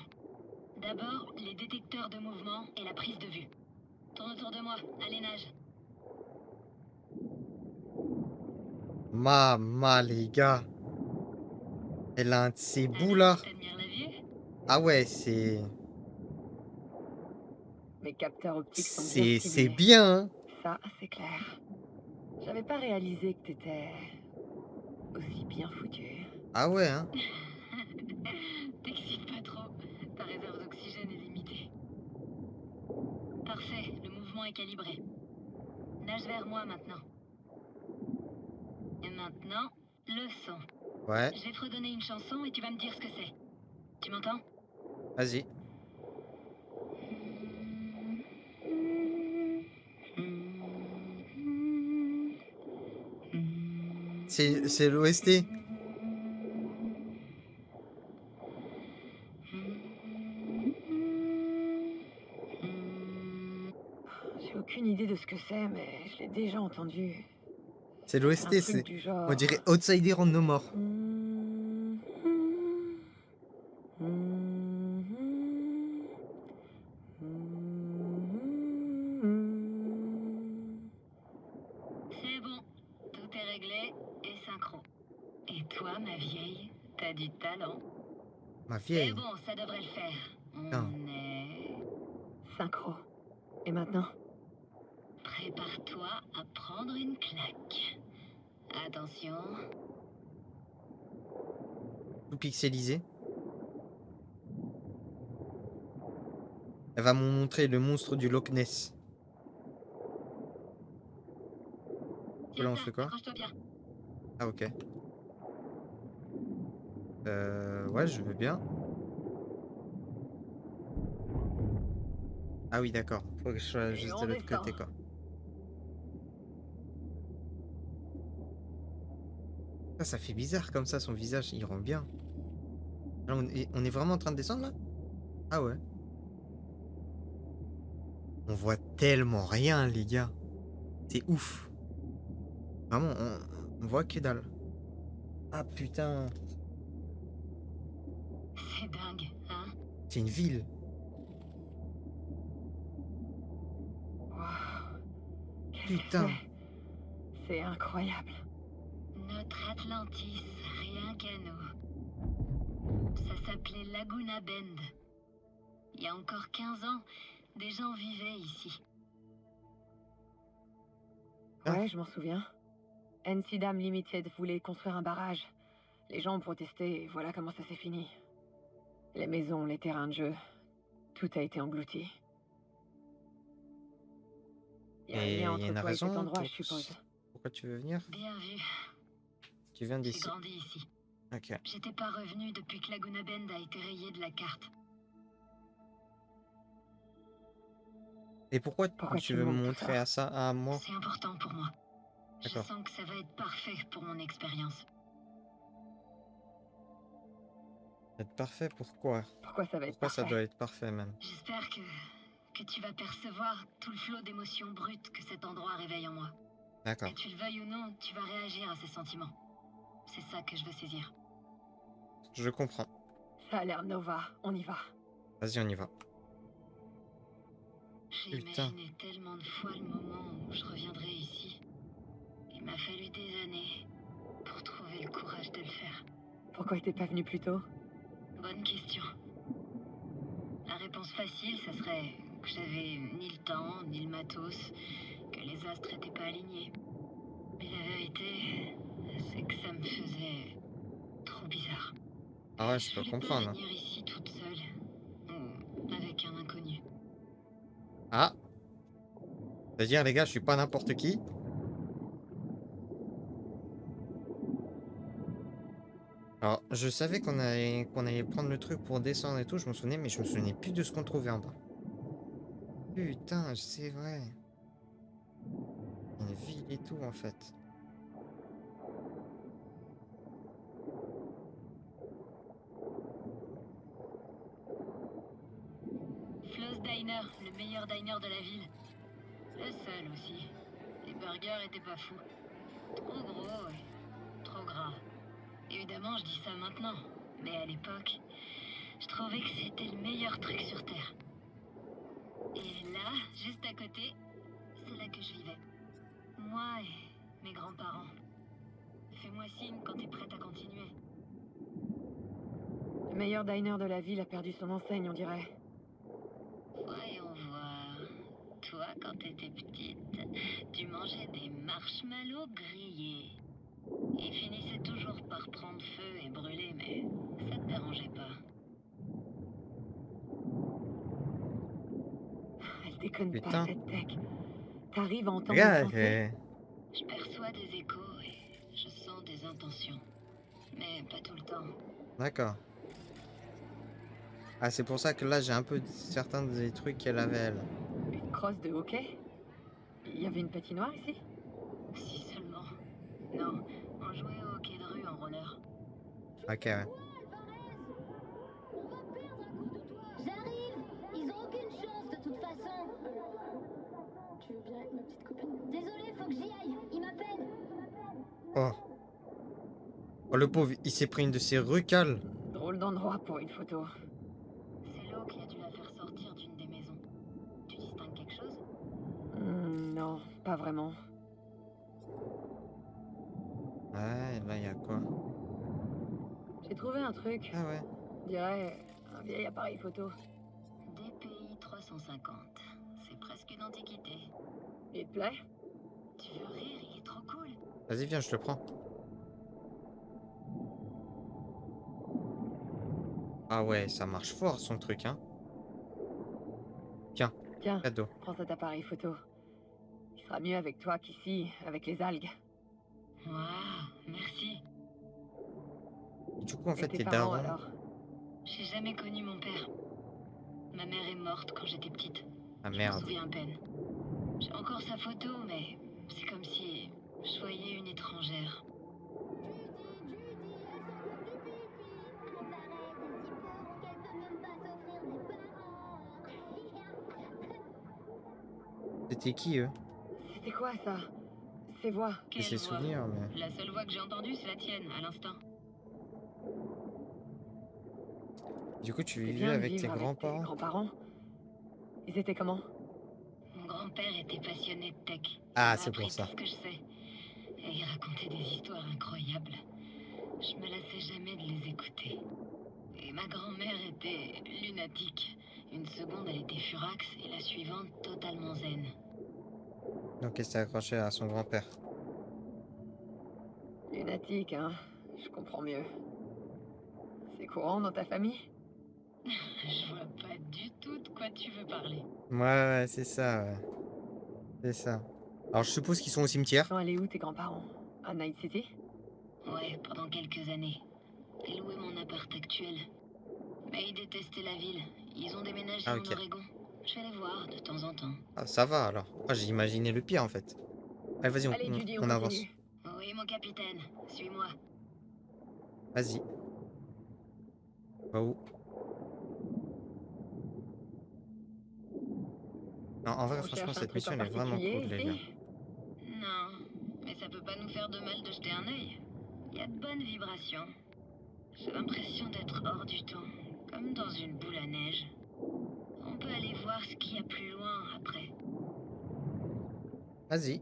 D'abord, les détecteurs de mouvement et la prise de vue. Tourne autour de moi, allez nage. Maman, les gars. Elle a un de ces bouts, là. Alors, t'admires la vue? Ah ouais, c'est... Mes capteurs optiques sont bien C'est ciblés. bien, hein. Ça, c'est clair. J'avais pas réalisé que t'étais aussi bien foutu. Ah ouais, hein. T'excites pas trop. Ta réserve d'oxygène est limitée. Parfait, le mouvement est calibré. Nage vers moi maintenant. Et maintenant, le son. Ouais, Je vais te redonner une chanson et tu vas me dire ce que c'est. Tu m'entends? vas-y. C'est l'OST. J'ai aucune idée de ce que c'est, mais je l'ai déjà entendu. C'est Un l'OST, truc c'est... du genre. On dirait Outsider on No More. C'est bon, tout est réglé et synchro. Et toi, ma vieille, t'as du talent. Ma C'est vieille. bon, ça devrait le faire. Putain. On est... Synchro. Et maintenant? Prépare-toi à prendre une claque. Attention. Tout pixelisé. Elle va me montrer le monstre du Loch Ness. Là, on fait quoi? Accroche-toi bien. Ah, ok. Ouais, je veux bien. Ah oui, d'accord. Faut que je sois Et juste on de l'autre descend. côté, quoi. Ça fait bizarre comme ça, son visage, il rend bien. Là, on est vraiment en train de descendre, là? Ah ouais. On voit tellement rien, les gars. C'est ouf. Vraiment, on voit que dalle. Ah putain, C'est dingue, hein? c'est une ville. Waouh. Qu'est-ce que Putain. c'est? C'est incroyable. Notre Atlantis, rien qu'à nous. Ça s'appelait Laguna Bend. Il y a encore 15 ans, des gens vivaient ici. Ah. Ouais, je m'en souviens. NC Dam Limited voulait construire un barrage. Les gens ont protesté et voilà comment ça s'est fini. Les maisons, les terrains de jeu, tout a été englouti. Il y a un Et lien il y a entre une toi et cet raison endroit, pour je suppose. pourquoi tu veux venir? Bien vu. Tu viens J'ai d'ici. grandi ici. Ok. J'étais pas revenu depuis que Laguna Bend a été rayée de la carte. Et pourquoi Pourquoi tu tu veux me me montres tout montrer ça? à ça à moi? C'est important pour moi. Je D'accord. sens que ça va être parfait pour mon expérience. Être parfait, pourquoi? Pourquoi ça va être Pourquoi ça parfait? doit être parfait même? J'espère que tu vas percevoir tout le flot d'émotions brutes que cet endroit réveille en moi. D'accord. Que tu le veuilles ou non, tu vas réagir à ces sentiments. C'est ça que je veux saisir. Je comprends. Ça a l'air Nova, on y va. Vas-y, on y va. J'ai Putain. imaginé tellement de fois le moment où je reviendrai ici. Il m'a fallu des années pour trouver le courage de le faire. Pourquoi t'es pas venu plus tôt? Bonne question. La réponse facile, ça serait que j'avais ni le temps, ni le matos, que les astres étaient pas alignés. Mais la vérité, c'est que ça me faisait trop bizarre. Ah ouais, je peux voulais comprendre. pas venir ici toute seule, ou avec un inconnu. Ah! C'est-à-dire, les gars, je suis pas n'importe qui. Alors, je savais qu'on allait prendre le truc pour descendre et tout, je me souvenais, mais je me souvenais plus de ce qu'on trouvait en bas. Putain, c'est vrai. Une ville et tout, en fait. Flo's Diner, le meilleur diner de la ville. Le seul aussi. Les burgers étaient pas fous. Trop gros et trop gras. Évidemment, je dis ça maintenant. Mais à l'époque, je trouvais que c'était le meilleur truc sur Terre. Et là, juste à côté, c'est là que je vivais. Moi et mes grands-parents. Fais-moi signe quand t'es prête à continuer. Le meilleur diner de la ville a perdu son enseigne, on dirait. Voyons voir. Toi, quand t'étais petite, tu mangeais des marshmallows grillés. Ils finissaient toujours par prendre feu et brûler, mais ça te dérangeait pas. Elle déconne Putain. pas, cette tech. T'arrives à entendre Regarde, mes pensées? Je perçois des échos et je sens des intentions. Mais pas tout le temps. D'accord. Ah, c'est pour ça que là, j'ai un peu certains des trucs qu'elle avait, elle. Une crosse de hockey? Il y avait une patinoire ici? Si seulement. Non, on jouait au hockey de rue en roller. Ok, ouais. J'arrive. Ils ont aucune chance de toute façon. Tu veux bien être ma petite copine? Désolé, faut que j'y aille. Il m'appelle. Oh. Oh, le pauvre, il s'est pris une de ces recales. Drôle d'endroit pour une photo. C'est l'eau qui a dû la faire sortir d'une des maisons. Tu distingues quelque chose? Non, pas vraiment. Ouais, là, il y a quoi? J'ai trouvé un truc. Ah ouais. On dirait un vieil appareil photo. DPI 350. C'est presque une antiquité. Il te plaît? Tu veux rire? Il est trop cool. Vas-y, viens, je le prends. Ah ouais, ça marche fort, son truc, hein. Tiens, Tiens, cadeau. prends cet appareil photo. Il sera mieux avec toi qu'ici, avec les algues. Waouh, merci. Du coup, en Et fait, tes t'es parents, daron. alors? J'ai jamais connu mon père. Ma mère est morte quand j'étais petite. Ah Je m'en merde. souviens à peine. J'ai encore sa photo, mais c'est comme si je voyais une étrangère. C'était qui, eux? C'était quoi ça? Ces voix? C'est ses voix? souvenirs, mais... La seule voix que j'ai entendue, c'est la tienne, à l'instant. Du coup, tu C'est vivais bien de avec tes vivre avec tes grands-parents? grands-parents? Ils étaient comment? Mon grand-père était passionné de tech. Ah, Il m'a c'est pour appris ça. tout ce que je sais. Et il racontait des histoires incroyables. Je me lassais jamais de les écouter. Et ma grand-mère était lunatique. Une seconde, elle était furax, et la suivante, totalement zen. Donc, elle s'est accrochée à son grand-père. Lunatique, hein? Je comprends mieux. C'est courant dans ta famille? Je vois pas du tout de quoi tu veux parler. Ouais, c'est ça, ouais. C'est ça. Alors, je suppose qu'ils sont au Ils cimetière. sont allés où tes grands-parents? À Night City? Ouais, pendant quelques années. J'ai loué mon appart actuel. Mais ils détestaient la ville. Ils ont déménagé Ah en ok. Oregon. Je vais les voir de temps en temps. Ah, ça va alors. Ah, j'ai imaginé le pire en fait. Allez, vas-y, Allez, Judy, on on avance. continue. Oui, mon capitaine. Suis-moi. Vas-y. Va où? Non, en vrai, On franchement, cherche un cette truc mission, en elle est vraiment particulier cool, les gars. ici? Non, mais ça peut pas nous faire de mal de jeter un œil. Il y a de bonnes vibrations. J'ai l'impression d'être hors du temps, comme dans une boule à neige. On peut aller voir ce qu'il y a plus loin après. Vas-y.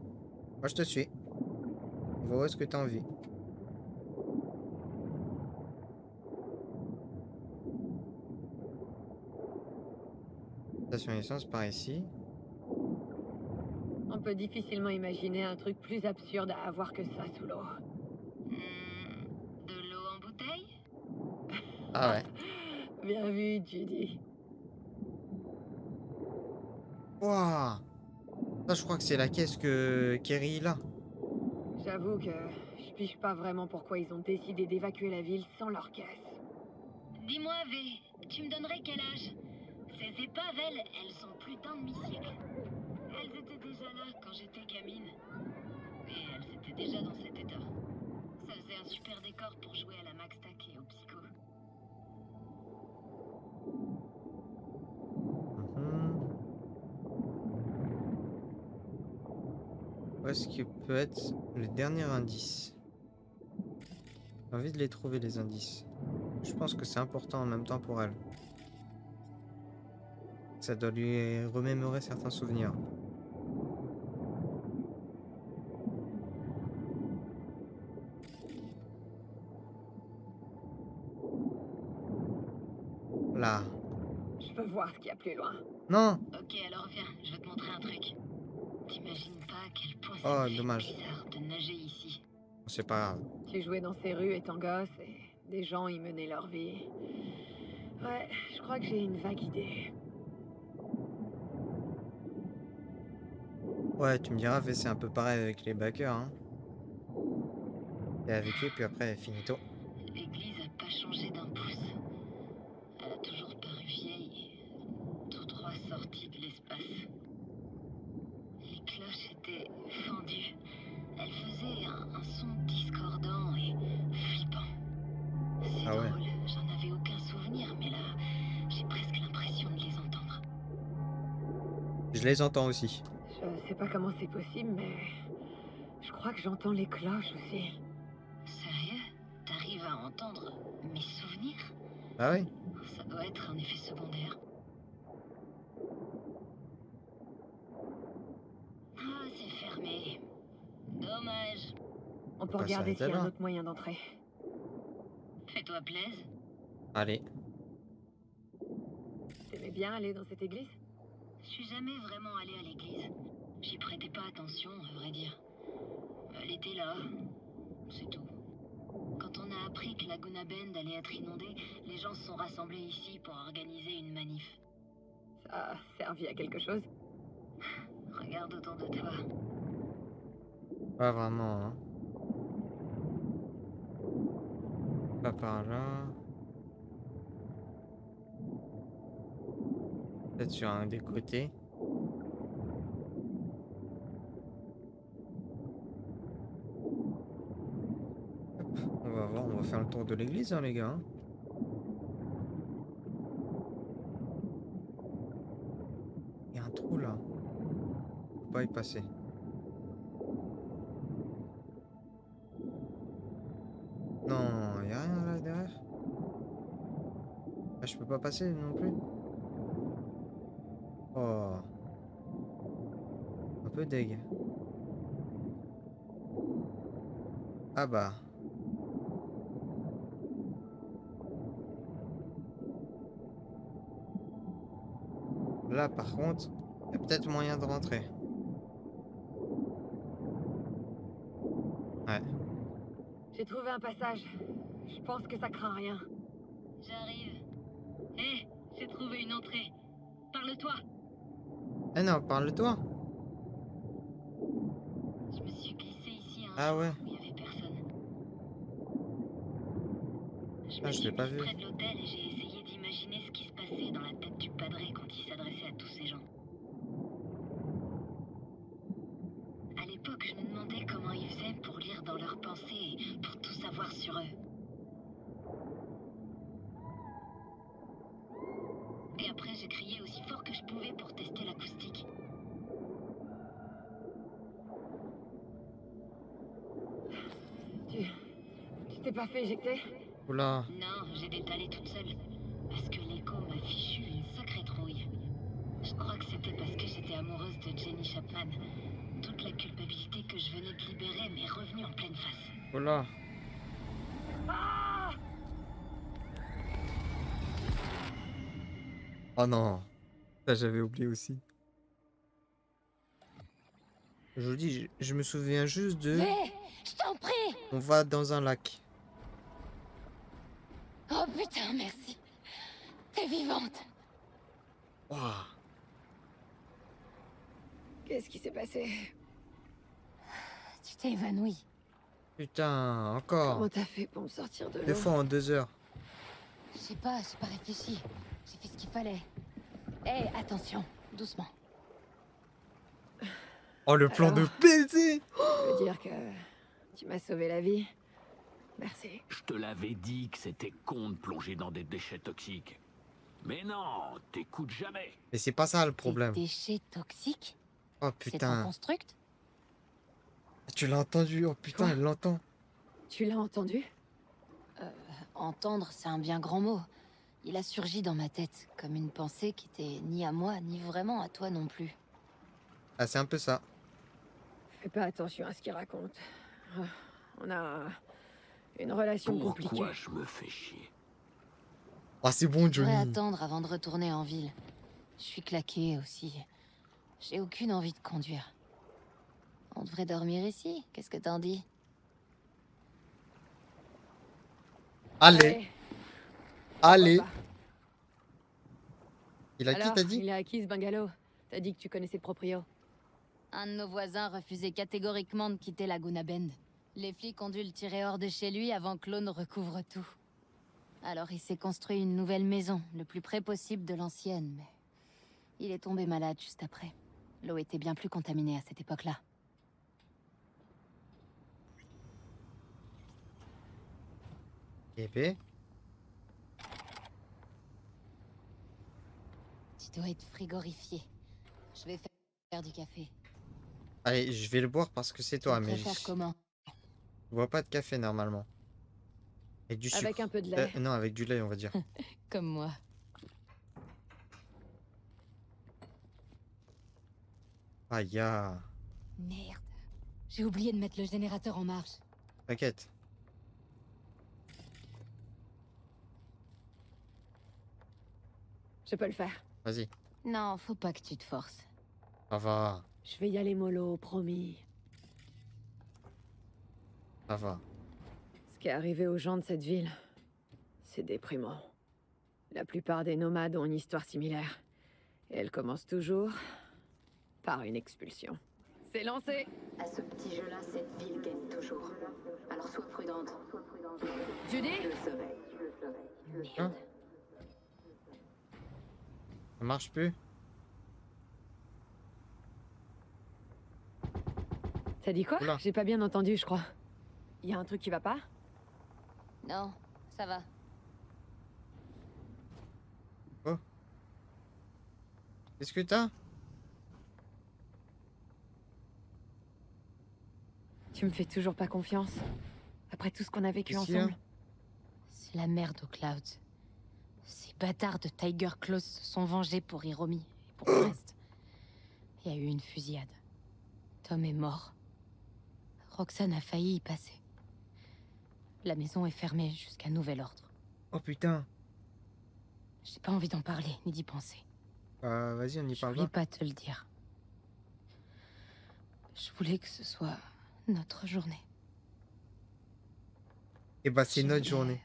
Moi, je te suis. On va où est-ce que t'as envie. Station essence par ici. On peut difficilement imaginer un truc plus absurde à avoir que ça sous l'eau. De l'eau en bouteille? Ah ouais. Bien vu, Judy. Wouah! Ça, je crois que c'est la caisse que Kerry là. J'avoue que je pige pas vraiment pourquoi ils ont décidé d'évacuer la ville sans leur caisse. Dis-moi, V, tu me donnerais quel âge? Ces épaves, elles ont plus d'un demi-siècle. Elles étaient déjà là quand j'étais gamine. Et elles étaient déjà dans cet état. Ça faisait un super décor pour jouer à la Maxtac et au Psycho. Mhm. Où est-ce que peut être le dernier indice? J'ai envie de les trouver, les indices. Je pense que c'est important en même temps pour elle. Ça doit lui remémorer certains souvenirs. Là. Je veux voir ce qu'il y a plus loin. Non! Ok, alors viens, je vais te montrer un truc. T'imagines pas à quel point Oh, c'est dommage. bizarre de nager ici. C'est pas grave. Tu jouais dans ces rues étant gosse et des gens y menaient leur vie. Ouais, je crois que j'ai une vague idée. Ouais, tu me diras, fait, c'est un peu pareil avec les backers, hein. Et avec eux, puis après, finito. L'église a pas changé d'un pouce. Elle a toujours paru vieille et tout droit sortie de l'espace. Les cloches étaient fendues. Elles faisaient un son discordant et flippant. C'est Ah ouais. drôle, j'en avais aucun souvenir, mais là, j'ai presque l'impression de les entendre. Je les entends aussi. Je sais pas comment c'est possible, mais je crois que j'entends les cloches aussi. Sérieux? T'arrives à entendre mes souvenirs? Ah oui? Ça doit être un effet secondaire. Ah, c'est fermé. Dommage. On peut Bah, ça regarder arrête s'il y a un là. autre moyen d'entrer. Fais-toi plaisir. Allez. T'aimais bien aller dans cette église? Je suis jamais vraiment allé à l'église. J'y prêtais pas attention, à vrai dire. Elle était là. C'est tout. Quand on a appris que Laguna Bend allait être inondée, les gens se sont rassemblés ici pour organiser une manif. Ça a servi à quelque chose? Regarde autour de toi. Pas vraiment, hein. Pas par là. Peut-être sur un des côtés. Hop, on va voir, on va faire le tour de l'église, hein, les gars. Hein. Il y a un trou là. Faut pas y passer. Non, il y a rien là derrière. Ah, je peux pas passer non plus. Oh. Un peu deg. Ah bah. Là par contre, il y a peut-être moyen de rentrer. Ouais. J'ai trouvé un passage. Je pense que ça craint rien. J'arrive. Hé, j'ai trouvé une entrée. Parle-toi. Eh non, parle-toi. Je me suis glissée ici un Ah jour ouais. où il y avait personne. Ah, je l'ai pas vu. près de l'hôtel et j'ai essayé d'imaginer ce qui se passait dans la tête du padré quand il s'adressait à tous ces gens. À l'époque, je me demandais comment ils faisaient pour lire dans leurs pensées et pour tout savoir sur eux. Et après, j'ai crié aussi fort que je pouvais pour tester l'acoustique. Tu t'es pas fait éjecter? Oula. Non, j'ai détalé toute seule. Parce que l'écho m'a fichu une sacrée trouille. Je crois que c'était parce que j'étais amoureuse de Jenny Chapman. Toute la culpabilité que je venais de libérer m'est revenue en pleine face. Oula. Oh non. Ça, j'avais oublié aussi. Je vous dis, je me souviens juste de... Fais, je t'en prie. On va dans un lac. Oh putain, merci. T'es vivante. Waouh. Qu'est-ce qui s'est passé? Tu t'es évanouie. Putain, encore. Comment t'as fait pour me sortir de Deux l'eau? fois en 2 heures. Je sais pas, j'ai pas réfléchi. J'ai fait ce qu'il fallait. Hé, attention, doucement. Oh, le plan de Alors baiser. Je veux dire que tu m'as sauvé la vie. Merci. Je te l'avais dit que c'était con de plonger dans des déchets toxiques. Mais non, t'écoutes jamais. Mais c'est pas ça le problème. Des déchets toxiques? Oh C'est ton putain. construct? Tu l'as entendu. Oh putain, Quoi? elle l'entend. Tu l'as entendu? Entendre, c'est un bien grand mot. Il a surgi dans ma tête, comme une pensée qui était ni à moi, ni vraiment à toi non plus. Ah, c'est un peu ça. Fais pas attention à ce qu'il raconte. On a une relation compliquée. Pourquoi je me fais chier? Ah, c'est bon, Je devrais Johnny. attendre avant de retourner en ville. Je suis claquée aussi. J'ai aucune envie de conduire. On devrait dormir ici, qu'est-ce que t'en dis? Allez, allez. Pourquoi pas. Il a qui Alors, t'as dit? il est à qui ce bungalow? T'as dit que tu connaissais le proprio. Un de nos voisins refusait catégoriquement de quitter Laguna Bend. Les flics ont dû le tirer hors de chez lui avant que l'eau ne recouvre tout. Alors il s'est construit une nouvelle maison, le plus près possible de l'ancienne, mais... il est tombé malade juste après. L'eau était bien plus contaminée à cette époque-là. Eh ben, Tu dois être frigorifié. Je vais faire du café. allez, je vais le boire parce que c'est Tu toi, le mais préfères comment? je bois pas de café normalement. Avec du sucre. Avec un peu de lait. Non, avec du lait, on va dire. Comme moi. Aïe, ya. Merde. J'ai oublié de mettre le générateur en marche. T'inquiète. Je peux le faire. Vas-y. Non, faut pas que tu te forces. Ça va. Je vais y aller mollo, promis. Ça va. Ce qui est arrivé aux gens de cette ville, c'est déprimant. La plupart des nomades ont une histoire similaire. Et elle commence toujours par une expulsion. C'est lancé! À ce petit jeu-là, cette ville gagne toujours. Alors sois prudente. Judy? Je le serai. Hein? Ça marche plus? T'as dit quoi? Oula. J'ai pas bien entendu, je crois. Y a un truc qui va pas? Non, ça va. Qu'est-ce que t'as? Tu me fais toujours pas confiance? Après tout ce qu'on a vécu Qu'est-ce qu'il y a? ensemble? C'est la merde aux Clouds. Ces bâtards de Tiger Claws se sont vengés pour Hiromi et pour le reste. Il y a eu une fusillade. Tom est mort. Roxane a failli y passer. La maison est fermée jusqu'à nouvel ordre. Oh putain. J'ai pas envie d'en parler, ni d'y penser. Vas-y, on y Je parle voulais pas. pas te le dire. Je voulais que ce soit notre journée. Et bah, c'est Je notre voulais- journée.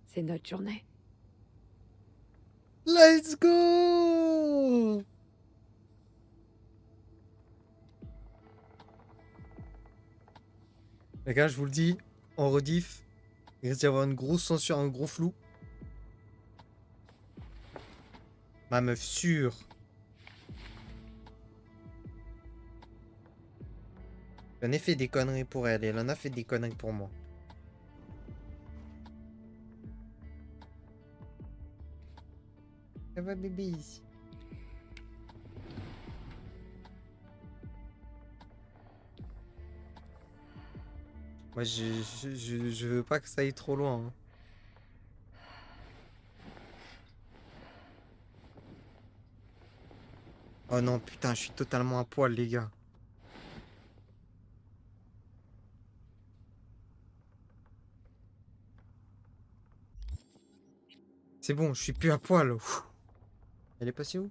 C'est notre journée. Let's go! Les gars, je vous le dis, en rediff, Il risque d'y avoir une grosse censure, un gros flou. Ma meuf sûre. J'en ai fait des conneries pour elle, elle en a fait des conneries pour moi. Ça va bébé ici. Moi je veux pas que ça aille trop loin. Hein. Oh non putain, je suis totalement à poil les gars. C'est bon, je suis plus à poil. Ouh. Elle est passée où?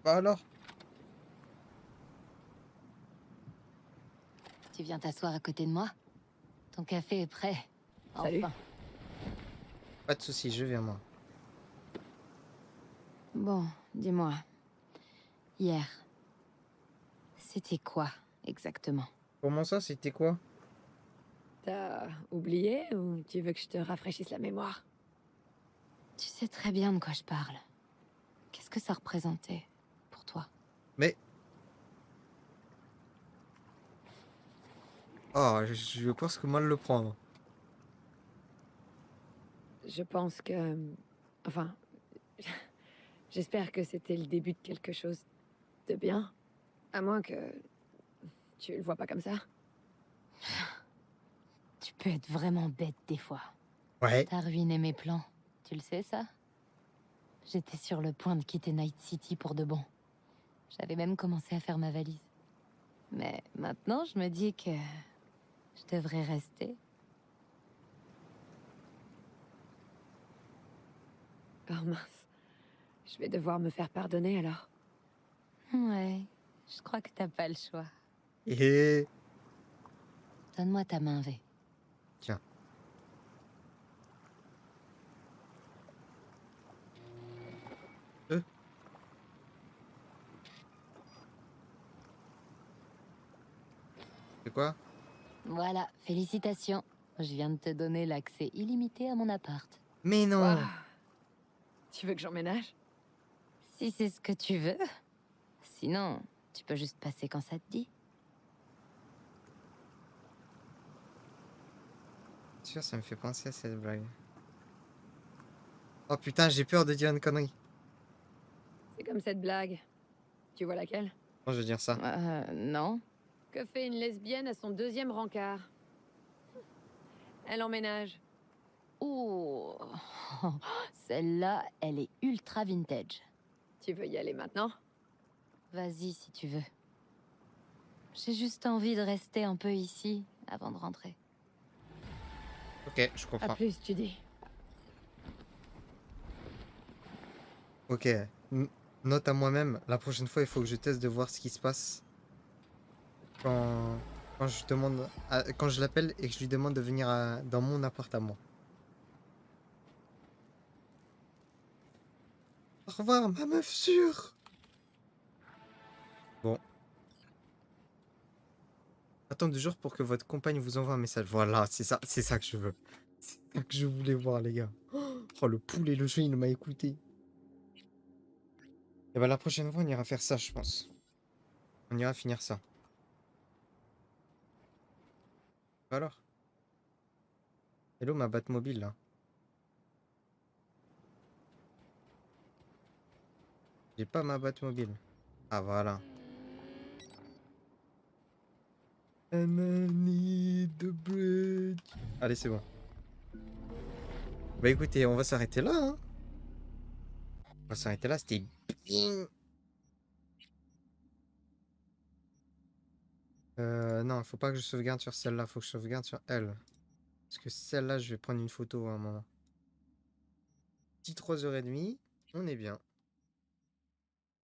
Bah alors? Tu viens t'asseoir à côté de moi? Ton café est prêt. Salut. Enfin. Pas de soucis, je viens moi. Bon, dis-moi. Hier, c'était quoi exactement? Comment ça, c'était quoi? T'as oublié ou tu veux que je te rafraîchisse la mémoire? Tu sais très bien de quoi je parle. Qu'est-ce que ça représentait pour toi? Mais... Oh, je pense que mal le prendre. Je pense que... Enfin... J'espère que c'était le début de quelque chose de bien. À moins que... Tu le vois pas comme ça. Tu peux être vraiment bête des fois. Ouais. T'as ruiné mes plans. Tu le sais, ça? J'étais sur le point de quitter Night City pour de bon. J'avais même commencé à faire ma valise. Mais maintenant, je me dis que... je devrais rester. Oh mince. Je vais devoir me faire pardonner alors. Ouais, je crois que t'as pas le choix. Et... Donne-moi ta main, V. Tiens. C'est quoi? Voilà, félicitations. Je viens de te donner l'accès illimité à mon appart. Mais non. Waouh. Tu veux que j'emménage? Si c'est ce que tu veux. Sinon, tu peux juste passer quand ça te dit. Sûr, ça me fait penser à cette blague. Oh putain, j'ai peur de dire une connerie. C'est comme cette blague. Tu vois laquelle? Non, je veux dire ça. Non. Que fait une lesbienne à son deuxième rencard? Elle emménage. Oh, celle-là, elle est ultra vintage. Tu veux y aller maintenant? Vas-y si tu veux. J'ai juste envie de rester un peu ici avant de rentrer. Ok, je À comprends. plus, tu dis. Ok. Note à moi-même, la prochaine fois, il faut que je teste de voir ce qui se passe quand je demande quand je l'appelle et que je lui demande de venir dans mon appart à moi. Au revoir, ma meuf sûre. Bon. Attends 2 jours pour que votre compagne vous envoie un message. Voilà, c'est ça que je veux. C'est ça que je voulais voir, les gars. Oh, le poulet, le jeu, il m'a écouté. Et bah la prochaine fois, on ira faire ça, je pense. On ira finir ça. Alors? Hello, ma Batmobile, là. J'ai pas ma Batmobile. Ah, voilà. And I need the bridge. Allez, c'est bon. Bah écoutez, on va s'arrêter là, hein. On va s'arrêter là, c'était bien. Non, faut pas que je sauvegarde sur celle-là, faut que je sauvegarde sur elle. Parce que celle-là, je vais prendre une photo à un moment. Petit 3h30, on est bien.